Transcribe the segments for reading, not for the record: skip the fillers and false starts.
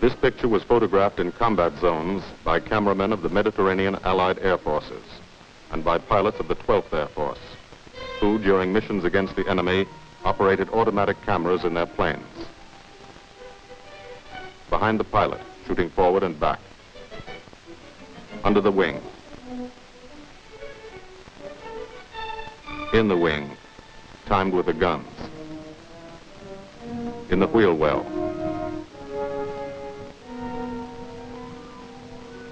This picture was photographed in combat zones by cameramen of the Mediterranean Allied Air Forces and by pilots of the 12th Air Force, who, during missions against the enemy, operated automatic cameras in their planes. Behind the pilot, shooting forward and back. Under the wing. In the wing, timed with the guns. In the wheel well.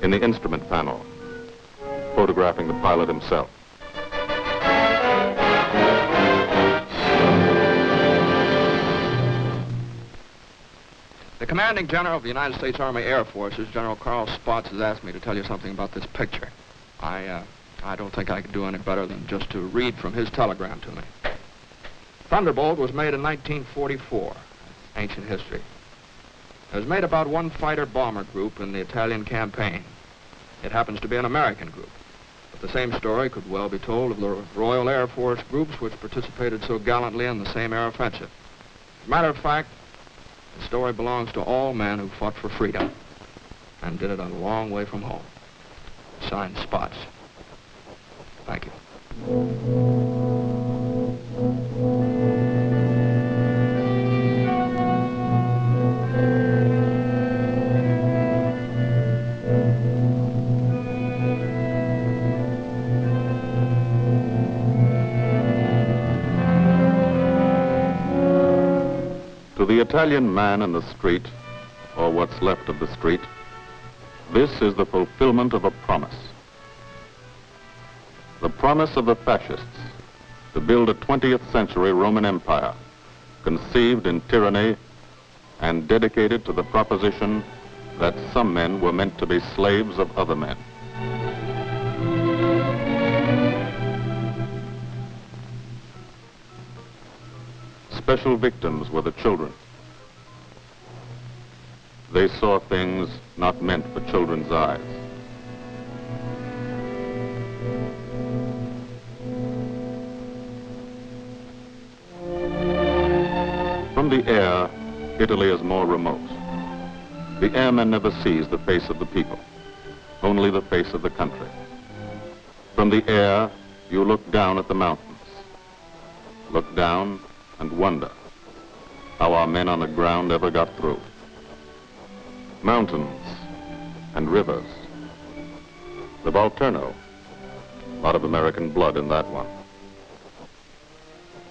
In the instrument panel, photographing the pilot himself. The commanding general of the United States Army Air Forces, General Carl Spaatz, has asked me to tell you something about this picture. I don't think I could do any better than just to read from his telegram to me. Thunderbolt was made in 1944. Ancient history. It was made about one fighter-bomber group in the Italian campaign. It happens to be an American group. But the same story could well be told of the Royal Air Force groups which participated so gallantly in the same air offensive. As a matter of fact, the story belongs to all men who fought for freedom and did it a long way from home. Signed, Spaatz. Thank you. To the Italian man in the street, or what's left of the street, this is the fulfillment of a promise. The promise of the fascists to build a 20th century Roman Empire, conceived in tyranny and dedicated to the proposition that some men were meant to be slaves of other men. Special victims were the children. They saw things not meant for children's eyes. From the air, Italy is more remote. The airman never sees the face of the people, only the face of the country. From the air, you look down at the mountains. Look down and wonder how our men on the ground ever got through. Mountains and rivers. The Volturno, a lot of American blood in that one.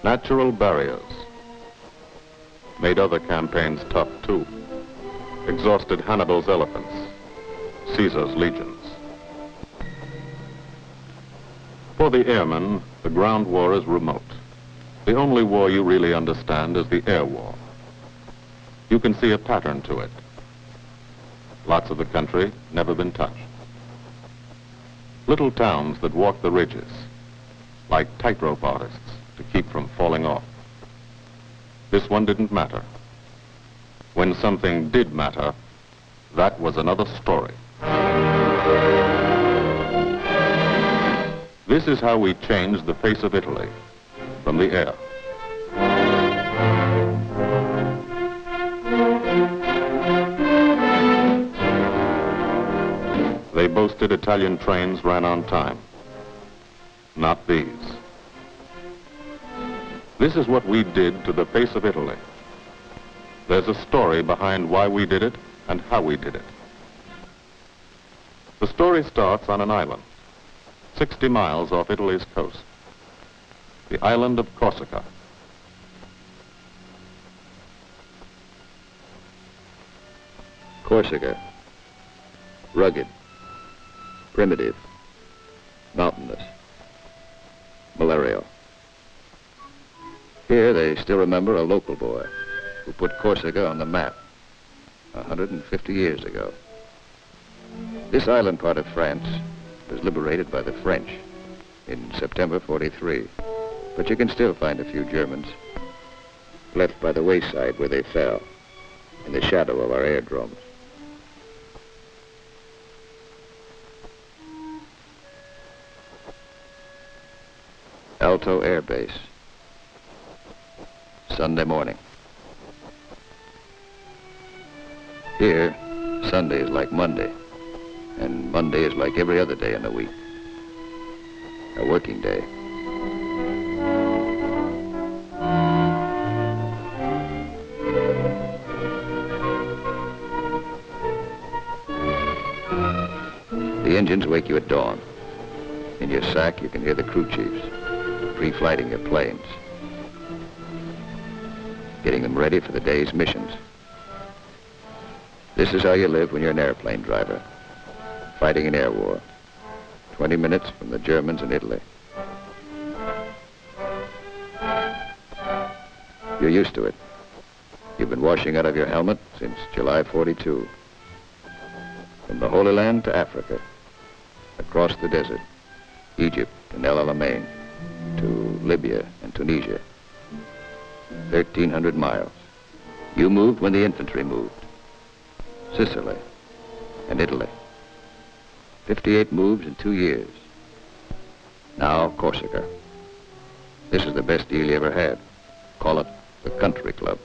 Natural barriers made other campaigns tough too. Exhausted Hannibal's elephants, Caesar's legions. For the airmen, the ground war is remote. The only war you really understand is the air war. You can see a pattern to it. Lots of the country never been touched. Little towns that walk the ridges, like tightrope artists to keep from falling off. This one didn't matter. When something did matter, that was another story. This is how we changed the face of Italy, from the air. They boasted Italian trains ran on time. Not these. This is what we did to the face of Italy. There's a story behind why we did it and how we did it. The story starts on an island, 60 miles off Italy's coast. The island of Corsica. Corsica. Rugged. Primitive. Mountainous. Malarial. Here they still remember a local boy who put Corsica on the map 150 years ago. This island part of France was liberated by the French in September 43. But you can still find a few Germans left by the wayside where they fell, in the shadow of our airdromes. Alto Air Base. Sunday morning. Here, Sunday is like Monday, and Monday is like every other day in the week. A working day. The engines wake you at dawn. In your sack, you can hear the crew chiefs pre-flighting your planes, getting them ready for the day's missions. This is how you live when you're an airplane driver, fighting an air war, 20 minutes from the Germans in Italy. You're used to it. You've been washing out of your helmet since July 42. From the Holy Land to Africa, across the desert, Egypt and El Alamein, to Libya and Tunisia. 1,300 miles. You moved when the infantry moved. Sicily and Italy. 58 moves in 2 years. Now Corsica. This is the best deal you ever had. Call it the country club.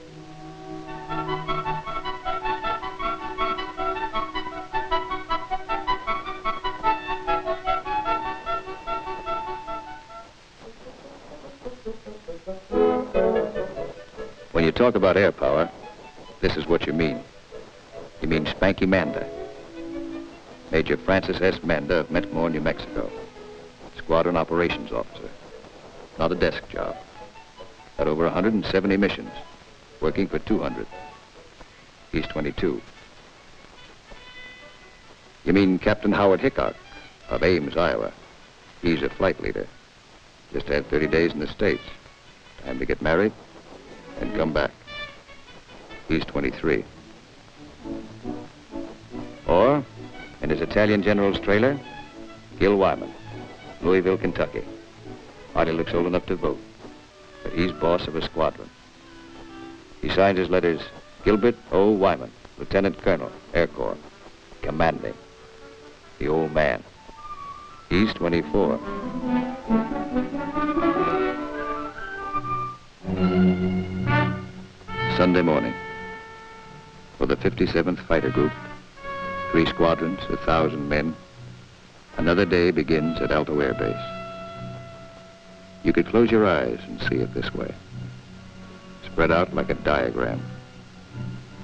When you talk about air power, this is what you mean. You mean Spanky Manda. Major Francis S. Manda of Mentmore, New Mexico. Squadron operations officer. Not a desk job. Had over 170 missions, working for 200. He's 22. You mean Captain Howard Hickok of Ames, Iowa. He's a flight leader. Just had 30 days in the States. Time to get married and come back. He's 23. Or, in his Italian general's trailer, Gil Wyman, Louisville, Kentucky. Hardly looks old enough to vote, but he's boss of a squadron. He signs his letters, Gilbert O. Wyman, Lieutenant Colonel, Air Corps, commanding. The old man. He's 24. Sunday morning. For the 57th Fighter Group, 3 squadrons, 1,000 men, another day begins at Alto Air Base. You could close your eyes and see it this way. Spread out like a diagram.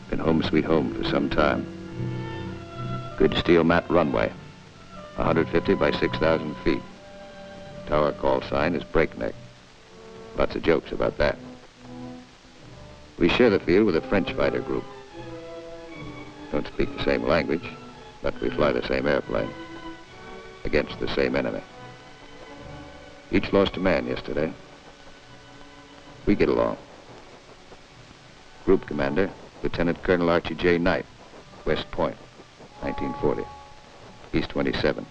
Been home sweet home for some time. Good steel mat runway, 150 by 6,000 feet. Tower call sign is breakneck. Lots of jokes about that. We share the field with a French fighter group. Don't speak the same language, but we fly the same airplane against the same enemy. Each lost a man yesterday. We get along. Group commander, Lieutenant Colonel Archie J. Knight, West Point, 1940. He's 27.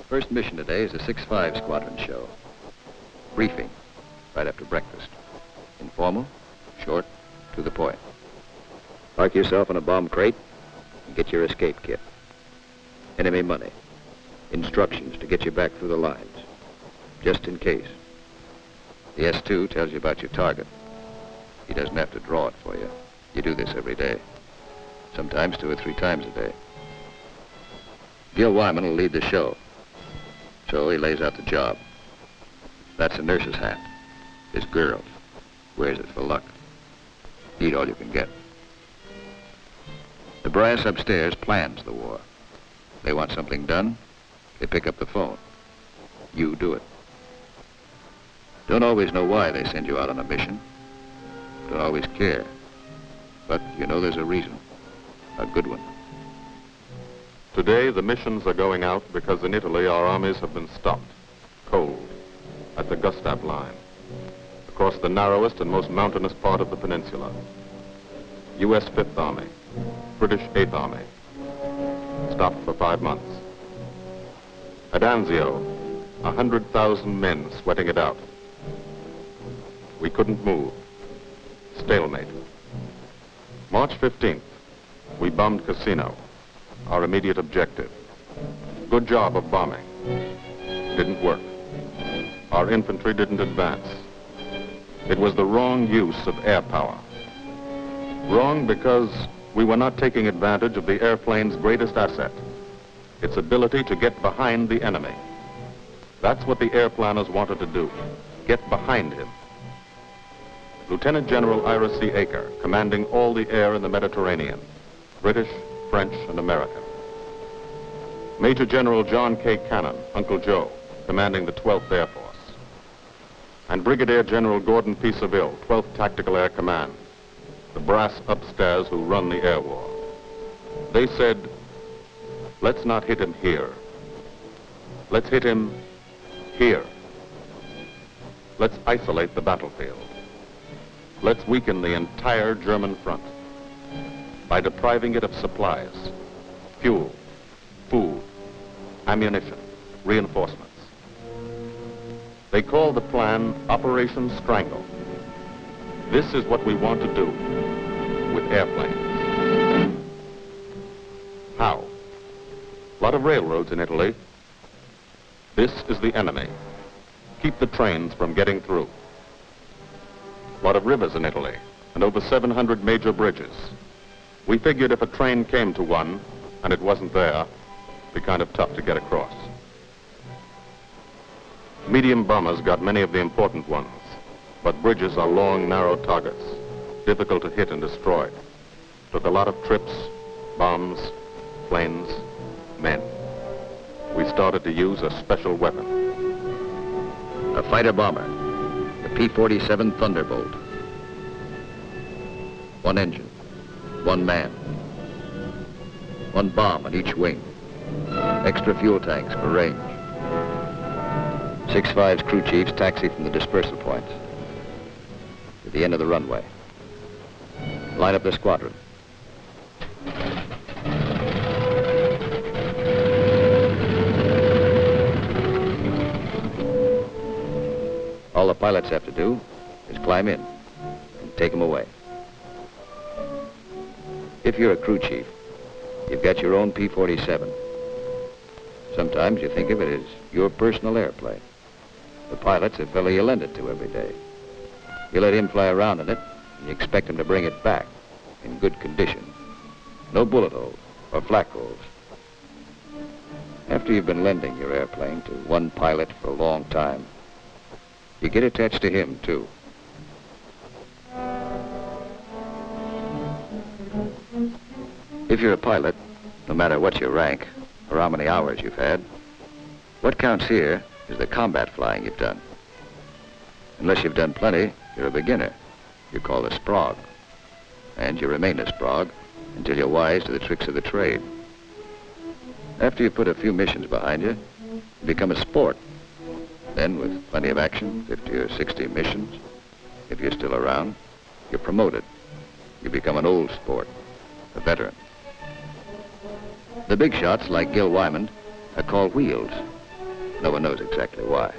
First mission today is a 6-5 squadron show. Briefing, right after breakfast. Informal, short, to the point. Park yourself in a bomb crate and get your escape kit. Enemy money. Instructions to get you back through the lines, just in case. The S2 tells you about your target. He doesn't have to draw it for you. You do this every day. Sometimes 2 or 3 times a day. Gil Wyman will lead the show. So he lays out the job. That's a nurse's hat. His girl wears it for luck. Eat all you can get. The brass upstairs plans the war. They want something done, they pick up the phone. You do it. Don't always know why they send you out on a mission. Don't always care. But you know there's a reason. A good one. Today, the missions are going out because in Italy our armies have been stopped, cold, at the Gustav line, across the narrowest and most mountainous part of the peninsula. U.S. 5th Army, British 8th Army, stopped for 5 months. At Anzio, 100,000 men sweating it out. We couldn't move. Stalemate. March 15th, we bombed Cassino, our immediate objective. Good job of bombing. Didn't work. Our infantry didn't advance. It was the wrong use of air power. Wrong because we were not taking advantage of the airplane's greatest asset, its ability to get behind the enemy. That's what the airplanners wanted to do, get behind him. Lieutenant General Ira C. Aker, commanding all the air in the Mediterranean, British, French, and American. Major General John K. Cannon, Uncle Joe, commanding the 12th Air Force. And Brigadier General Gordon P. Seville, 12th Tactical Air Command, the brass upstairs who run the air war. They said, let's not hit him here. Let's hit him here. Let's isolate the battlefield. Let's weaken the entire German front by depriving it of supplies, fuel, food, ammunition, reinforcements. They call the plan Operation Strangle. This is what we want to do with airplanes. How? A lot of railroads in Italy. This is the enemy. Keep the trains from getting through. A lot of rivers in Italy, and over 700 major bridges. We figured if a train came to one, and it wasn't there, it'd be kind of tough to get across. Medium bombers got many of the important ones, but bridges are long, narrow targets, difficult to hit and destroy. Took a lot of trips, bombs, planes, men. We started to use a special weapon. A fighter bomber, the P-47 Thunderbolt. One engine, one man, one bomb on each wing, extra fuel tanks for range. 6-5's crew chiefs taxi from the dispersal points to the end of the runway. Line up the squadron. All the pilots have to do is climb in and take them away. If you're a crew chief, you've got your own P-47. Sometimes you think of it as your personal airplane. The pilot's a fellow you lend it to every day. You let him fly around in it, and you expect him to bring it back in good condition. No bullet holes or flak holes. After you've been lending your airplane to one pilot for a long time, you get attached to him, too. If you're a pilot, no matter what your rank or how many hours you've had, what counts here is the combat flying you've done. Unless you've done plenty, you're a beginner. You're called a sprog. And you remain a sprog until you're wise to the tricks of the trade. After you put a few missions behind you, you become a sport. Then, with plenty of action, 50 or 60 missions, if you're still around, you're promoted. You become an old sport, a veteran. The big shots, like Gil Wyman, are called wheels. No one knows exactly why.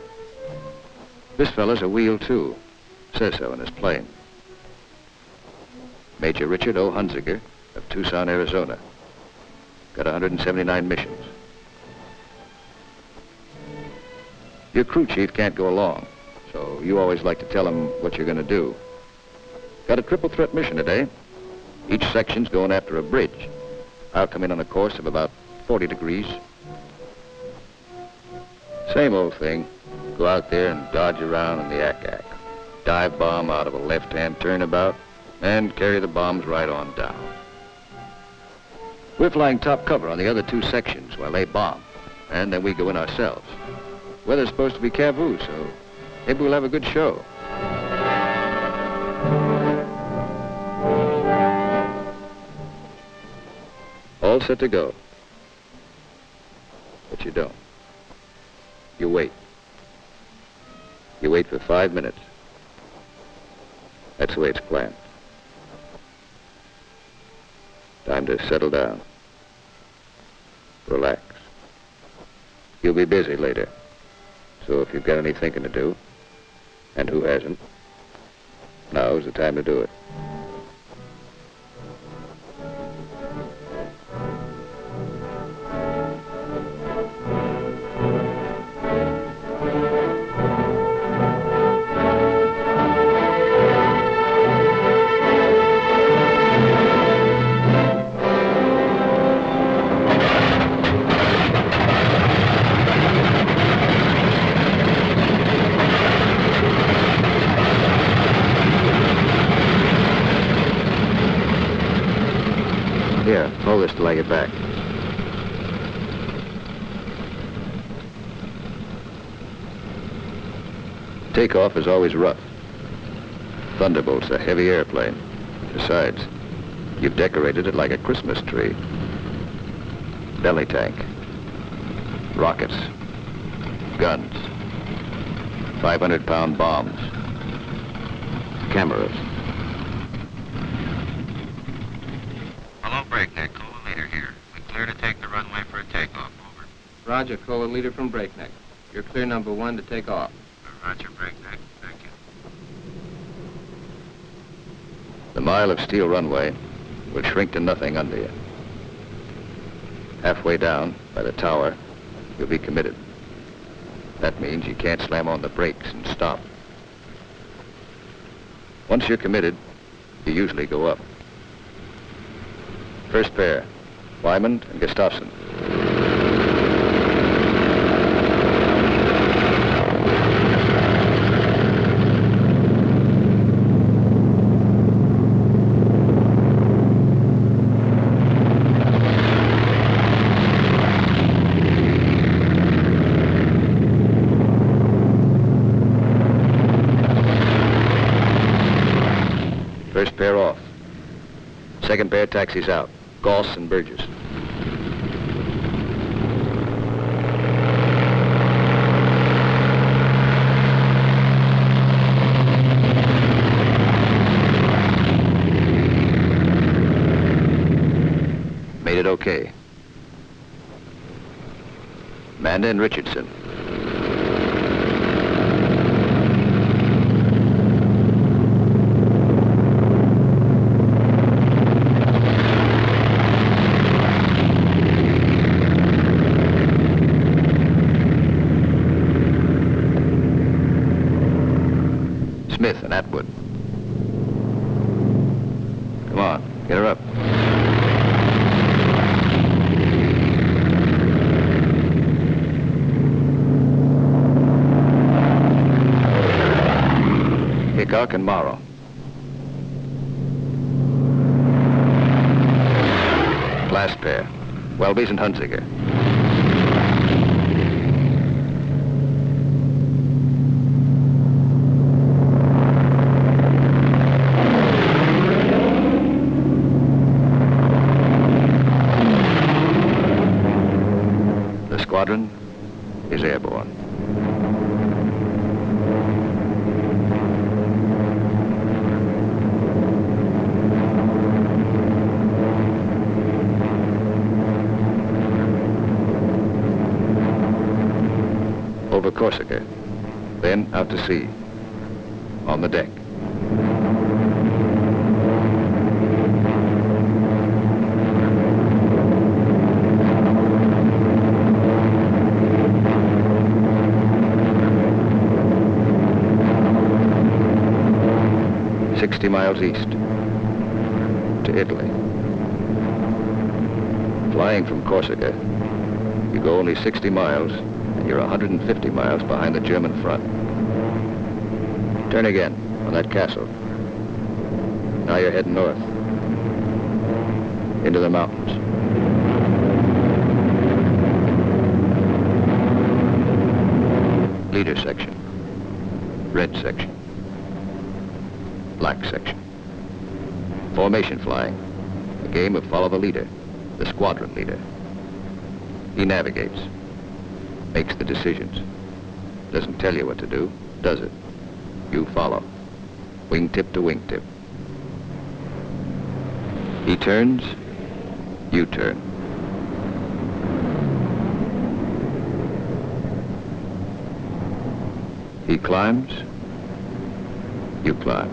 This fella's a wheel, too. Says so in his plane. Major Richard O. Hunziker of Tucson, Arizona. Got 179 missions. Your crew chief can't go along, so you always like to tell him what you're going to do. Got a triple threat mission today. Each section's going after a bridge. I'll come in on a course of about 40 degrees. Same old thing. Go out there and dodge around in the ack-ack. Dive bomb out of a left-hand turnabout and carry the bombs right on down. We're flying top cover on the other two sections while they bomb, and then we go in ourselves. Weather's supposed to be cavoo, so maybe we'll have a good show. All set to go. But you don't. You wait. You wait for 5 minutes. That's the way it's planned. Time to settle down. Relax. You'll be busy later. So if you've got any thinking to do, and who hasn't, now's the time to do it. hold this till I get back. Takeoff is always rough. Thunderbolt's a heavy airplane. Besides, you've decorated it like a Christmas tree. Belly tank, rockets, guns, 500-pound bombs, cameras. Hello, Breakneck. Cola leader here. We clear to take the runway for a takeoff. Over. Roger, Cola leader from Breakneck. You're clear number 1 to take off. Roger, Breakneck. Thank you. The mile of steel runway will shrink to nothing under you. Halfway down, by the tower, you'll be committed. That means you can't slam on the brakes and stop. Once you're committed, you usually go up. First pair, Wyman and Gustafson. First pair off. Second pair taxis out. Goss and Burgess. Made it okay. Manda and Richardson. Smith and Atwood. Come on, get her up. Hickok and Morrow. Last pair, Welby's and Hunziker. The squadron is airborne. Over Corsica, then out to sea, on the deck. "60 miles east to Italy. Flying from Corsica, you go only 60 miles and you're 150 miles behind the German front. Turn again on that castle. Now you're heading north into the mountains. Leader section, red section, black section. Formation flying, a game of follow the leader, the squadron leader. He navigates, makes the decisions. Doesn't tell you what to do, does it? You follow, wingtip to wingtip. He turns, you turn. He climbs, you climb.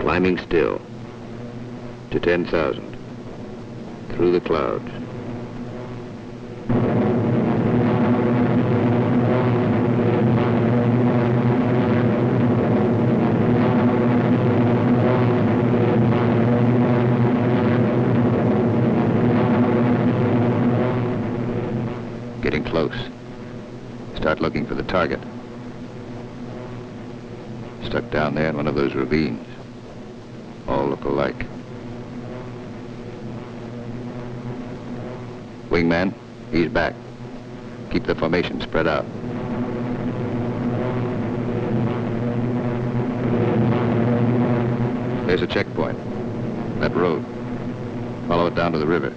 Climbing still to 10,000 through the clouds. target. Stuck down there in one of those ravines. All look alike. Wingman, he's back. Keep the formation spread out. There's a checkpoint. That road. Follow it down to the river.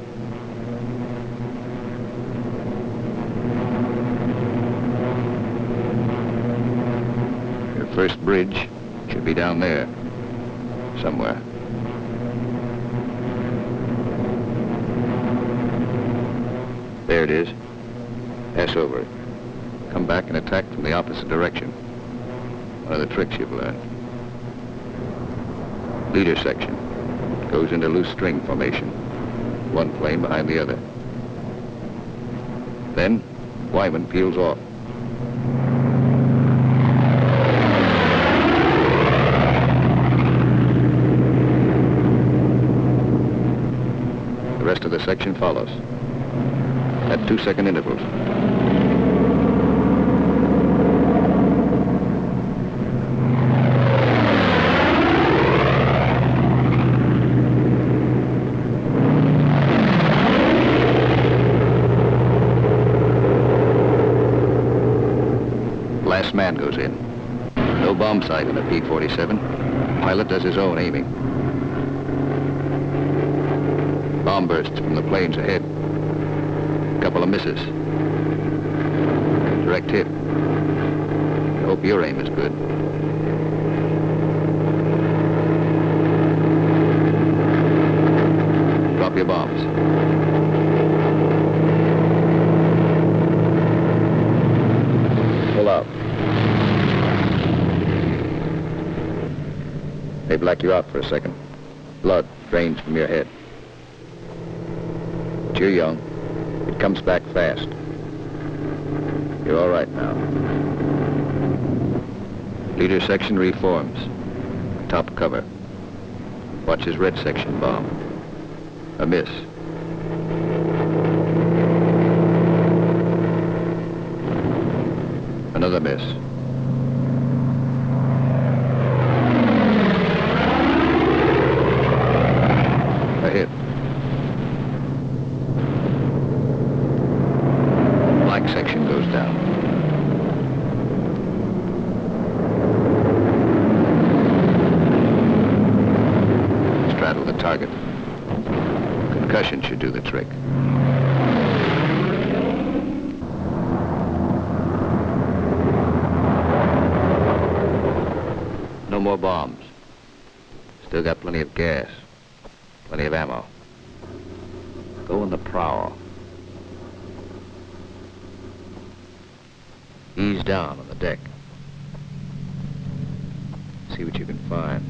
Your first bridge should be down there. Somewhere. There it is. Pass over it. Come back and attack from the opposite direction. One of the tricks you've learned. Leader section. Goes into loose string formation. One plane behind the other. Then, Wyman peels off. The rest of the section follows. At 2-second intervals. Last man goes in. No bomb sight in the P-47. Pilot does his own aiming. Bomb bursts from the planes ahead. Couple of misses. Direct hit. I hope your aim is good. Drop your bombs. Pull out. They black you out for a second. Blood drains from your head. But you're young. It comes back fast. You're all right now. Leader section reforms. Top cover. Watch his red section bomb. A miss. Another miss. A hit. Black section goes down. Straddle the target. Concussion should do the trick. No more bombs. Still got plenty of gas. Plenty of ammo. Go on the prowl. Ease down on the deck. See what you can find.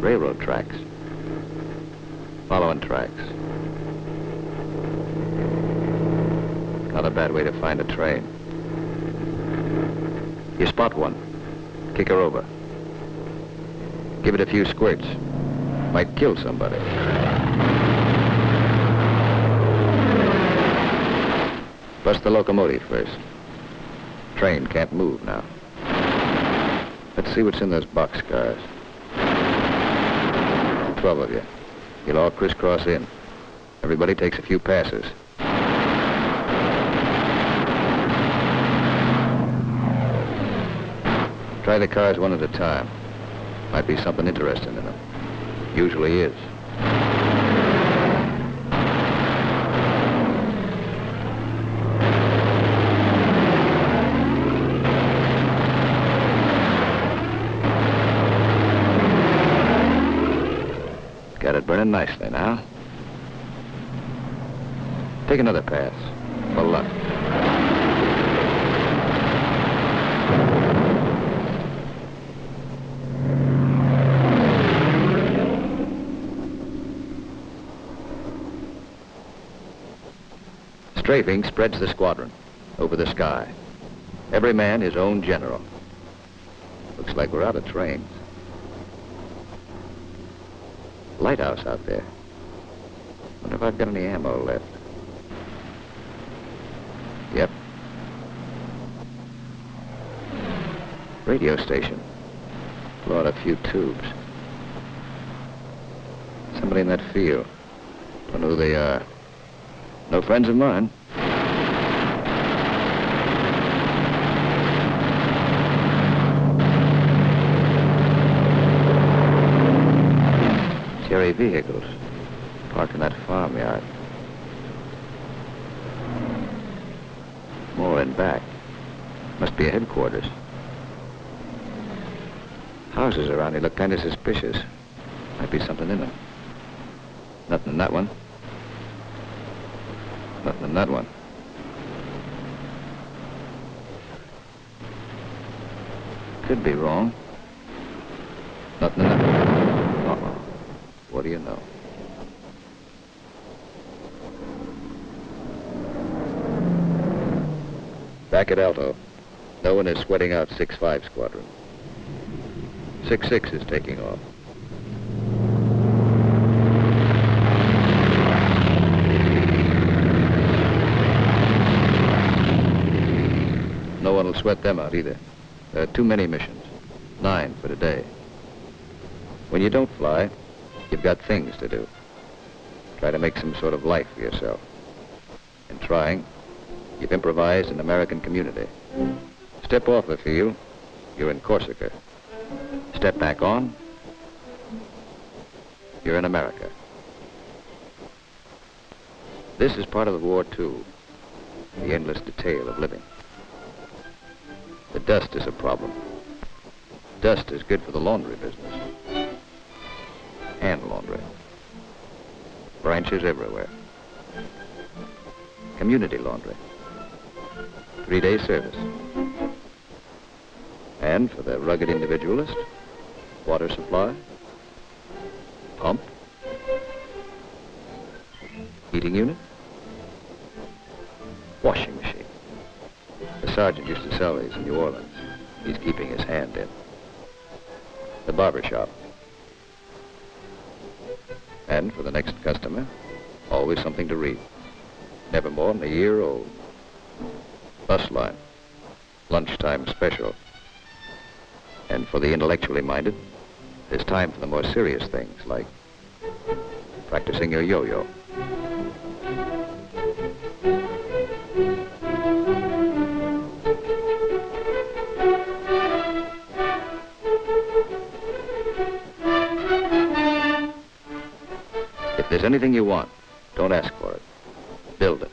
Railroad tracks. Following tracks. Not a bad way to find a train. You spot one. Kick her over. Give it a few squirts. Might kill somebody. Bust the locomotive first. Train can't move now. Let's see what's in those boxcars. 12 of you. You'll all crisscross in. Everybody takes a few passes. Try the cars one at a time. Might be something interesting in them. Usually is. Got it burning nicely now. Take another pass. For luck. Strafing spreads the squadron over the sky. Every man his own general. Looks like we're out of trains. Lighthouse out there. Wonder if I've got any ammo left. Yep. Radio station. Blow out a few tubes. Somebody in that field. Don't know who they are. No friends of mine. Cherry vehicles parked in that farmyard. More in back. Must be a headquarters. Houses around here look kind of suspicious. Might be something in them. Nothing in that one. Nothing in that one. Could be wrong. Nothing in that one. Uh-oh. What do you know? Back at Alto, no one is sweating out 6-5 squadron. 6-6 is taking off. No one will sweat them out either. There are too many missions. 9 for today. When you don't fly, you've got things to do. Try to make some sort of life for yourself. In trying, you've improvised an American community. Step off the field, you're in Corsica. Step back on, you're in America. This is part of the war, too. The endless detail of living. The dust is a problem. Dust is good for the laundry business. Hand laundry. Branches everywhere. Community laundry. 3-day service. And for the rugged individualist, water supply, pump, heating unit, washing machine. The sergeant used to sell these in New Orleans. He's keeping his hand in. The barber shop. And for the next customer, always something to read. Never more than a year old. Bus line. Lunchtime special. And for the intellectually minded, there's time for the more serious things, like practicing your yo-yo. If there's anything you want, don't ask for it. Build it.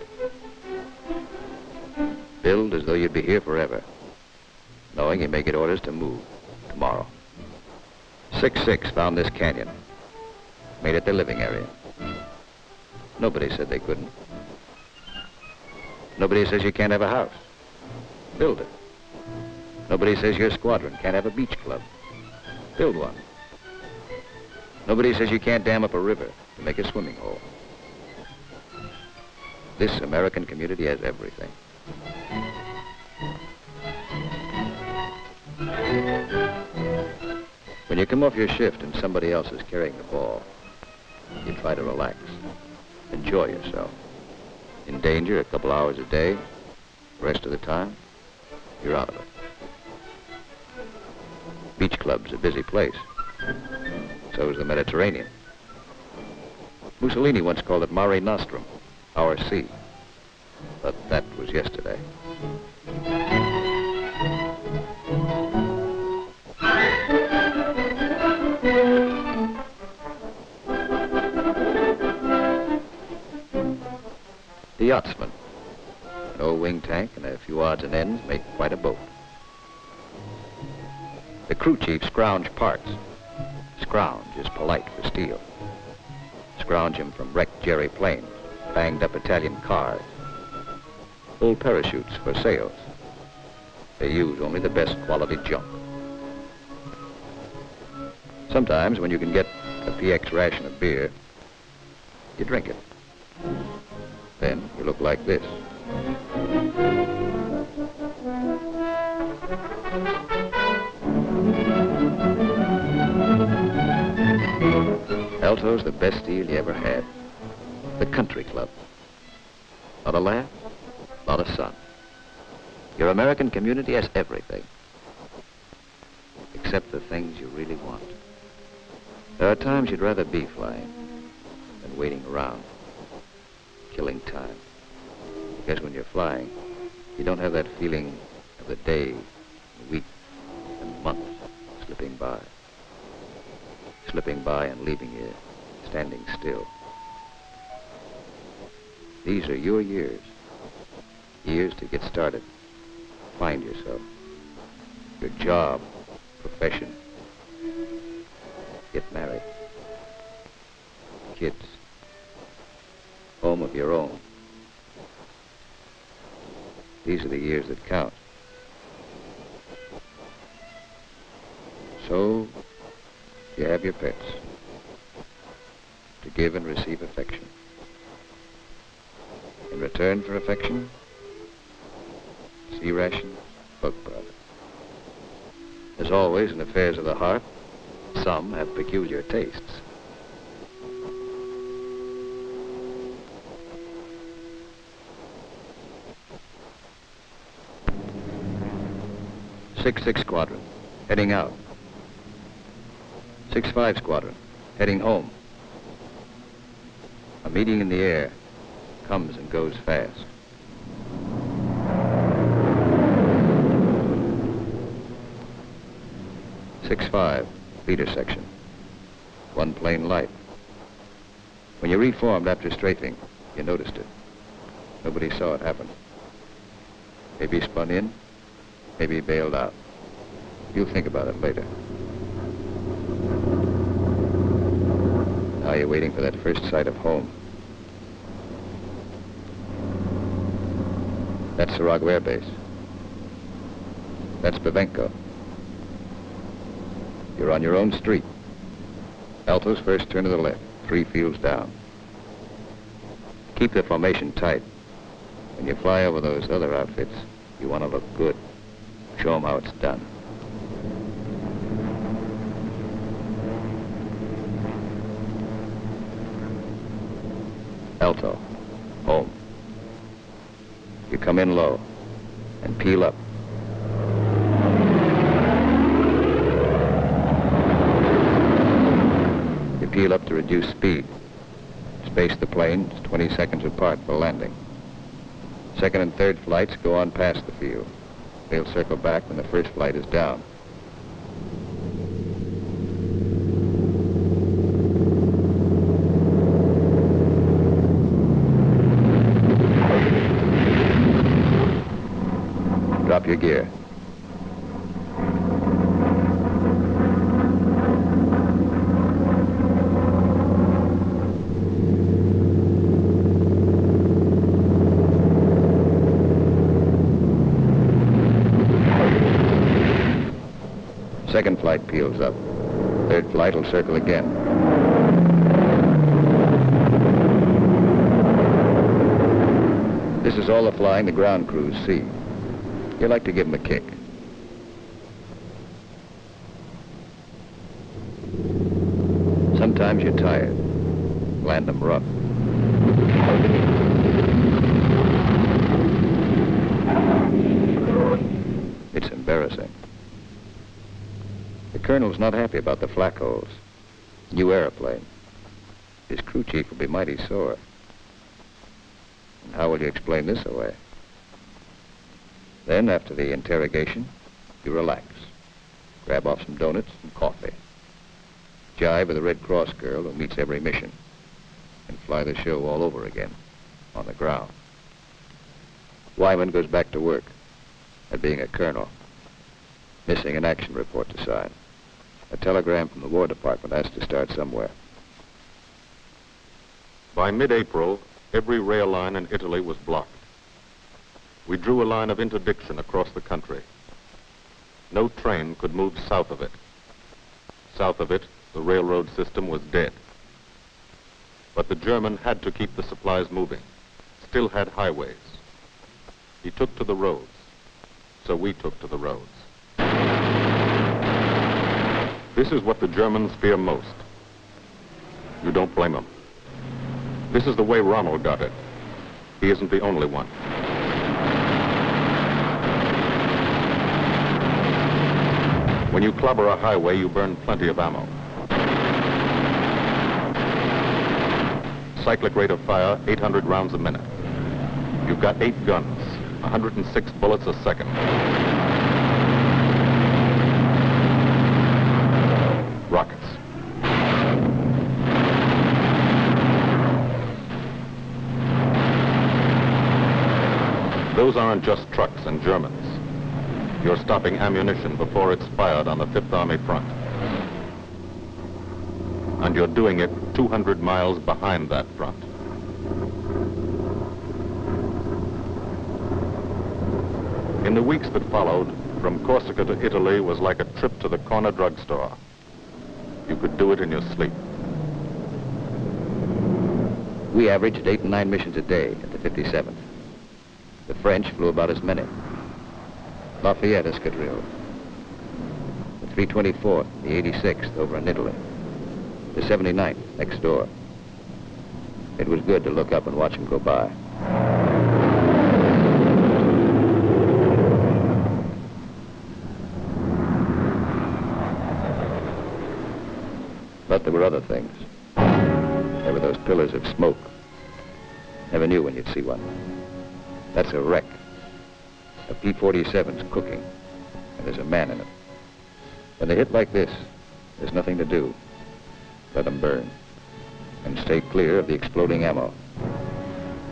Build as though you'd be here forever, knowing you may get orders to move tomorrow. 6-6 found this canyon, made it their living area. Nobody said they couldn't. Nobody says you can't have a house. Build it. Nobody says your squadron can't have a beach club. Build one. Nobody says you can't dam up a river to make a swimming hole. This American community has everything. When you come off your shift and somebody else is carrying the ball, you try to relax, enjoy yourself. In danger a couple hours a day, the rest of the time, you're out of it. Beach club's a busy place. So is the Mediterranean. Mussolini once called it Mare Nostrum, our sea. But that was yesterday. The yachtsman. An old wing tank and a few odds and ends make quite a boat. The crew chief scrounge parts. Scrounge is polite for steel. Scrounge him from wrecked Jerry planes, banged up Italian cars, old parachutes for sails. They use only the best quality junk. Sometimes when you can get a PX ration of beer, you drink it. Then you look like this. Alto's the best deal you ever had. The country club. Lot of laugh, lot of sun. Your American community has everything. Except the things you really want. There are times you'd rather be flying than waiting around, killing time. Because when you're flying, you don't have that feeling of the day, the week, and month slipping by. Slipping by and leaving you standing still. These are your years. Years to get started. Find yourself. Your job, profession. Get married. Kids. Home of your own. These are the years that count. So, you have your pets. To give and receive affection. In return for affection, sea rations, bug product. As always in affairs of the heart, some have peculiar tastes. Six Squadron, heading out. 6-5 Squadron, heading home. A meeting in the air comes and goes fast. Six-5, leader section. One plane light. When you reformed after strafing, you noticed it. Nobody saw it happen. Maybe spun in, maybe bailed out. You'll think about it later. Now you're waiting for that first sight of home. That's Sarago Air Base. That's Bavenko. You're on your own street. Alto's first turn to the left, 3 fields down. Keep the formation tight. When you fly over those other outfits, you want to look good. Show them how it's done. Alto, home. You come in low and peel up. You peel up to reduce speed. Space the planes 20 seconds apart for landing. Second and third flights go on past the field. They'll circle back when the first flight is down. Drop your gear. Second flight peels up. Third flight will circle again. This is all the flying the ground crews see. You like to give them a kick. Sometimes you're tired. Land them rough. It's embarrassing. The colonel's not happy about the flak holes. New airplane. His crew chief will be mighty sore. And how will you explain this away? Then, after the interrogation, you relax. Grab off some donuts and coffee. Jive with a Red Cross girl who meets every mission. And fly the show all over again, on the ground. Wyman goes back to work, at being a colonel. Missing an action report to sign. A telegram from the War Department has to start somewhere. By mid-April, every rail line in Italy was blocked. We drew a line of interdiction across the country. No train could move south of it. South of it, the railroad system was dead. But the German had to keep the supplies moving, still had highways. He took to the roads, so we took to the roads. This is what the Germans fear most. You don't blame them. This is the way Ronald got it. He isn't the only one. When you clobber a highway, you burn plenty of ammo. Cyclic rate of fire, 800 rounds a minute. You've got 8 guns, 106 bullets a second. Rockets. Those aren't just trucks and Germans. You're stopping ammunition before it's fired on the Fifth Army front. And you're doing it 200 miles behind that front. In the weeks that followed, from Corsica to Italy was like a trip to the corner drugstore. You could do it in your sleep. We averaged 8 and 9 missions a day at the 57th. The French flew about as many. Lafayette Escadrille, the 324th, the 86th over in Italy, the 79th next door. It was good to look up and watch them go by. But there were other things. There were those pillars of smoke. Never knew when you'd see one. That's a wreck. A P-47's cooking, and there's a man in it. When they hit like this, there's nothing to do. Let them burn, and stay clear of the exploding ammo.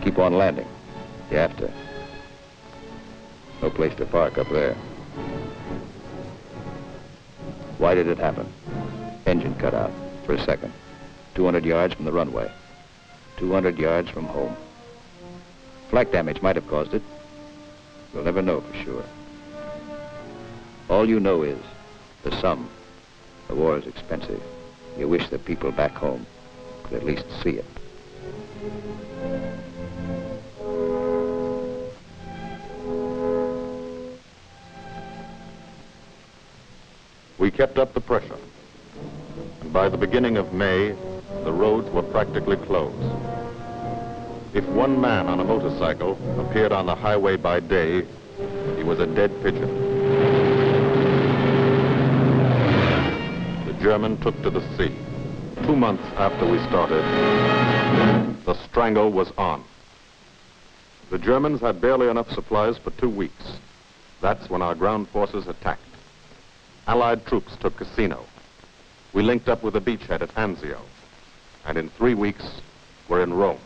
Keep on landing, if you have to. No place to park up there. Why did it happen? Engine cut out for a second. 200 yards from the runway. 200 yards from home. Flak damage might have caused it. We'll never know for sure. All you know is the sum. The war is expensive. You wish the people back home could at least see it. We kept up the pressure. And by the beginning of May, the roads were practically closed. If one man on a motorcycle appeared on the highway by day, he was a dead pigeon. The German took to the sea. 2 months after we started, the strangle was on. The Germans had barely enough supplies for 2 weeks. That's when our ground forces attacked. Allied troops took Cassino. We linked up with a beachhead at Anzio. And in 3 weeks, we're in Rome.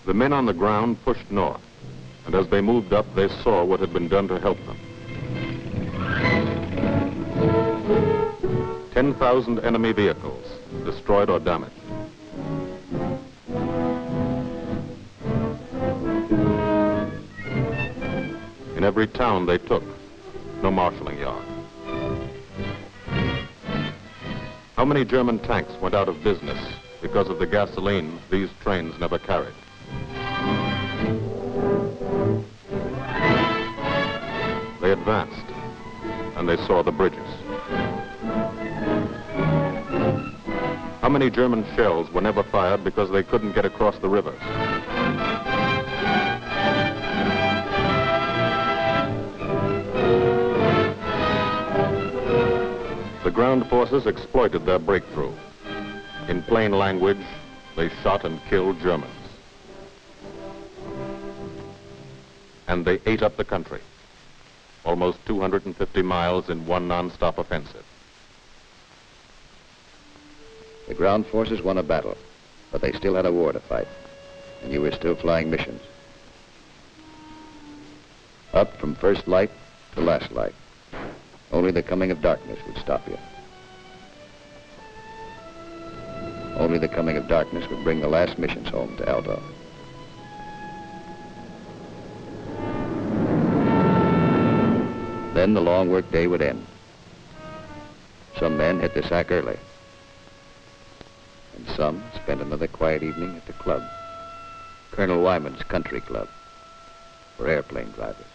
The men on the ground pushed north, and as they moved up, they saw what had been done to help them. 10,000 enemy vehicles, destroyed or damaged. In every town they took, no marshalling yard. How many German tanks went out of business because of the gasoline these trains never carried? They advanced, and they saw the bridges. How many German shells were never fired because they couldn't get across the rivers? The ground forces exploited their breakthrough. In plain language, they shot and killed Germans. And they ate up the country. Almost 250 miles in one non-stop offensive. The ground forces won a battle, but they still had a war to fight, and you were still flying missions. Up from first light The last light. Only the coming of darkness would stop you. Only the coming of darkness would bring the last missions home to Aldo. Then the long work day would end. Some men hit the sack early. And some spent another quiet evening at the club. Colonel Wyman's Country Club for airplane drivers.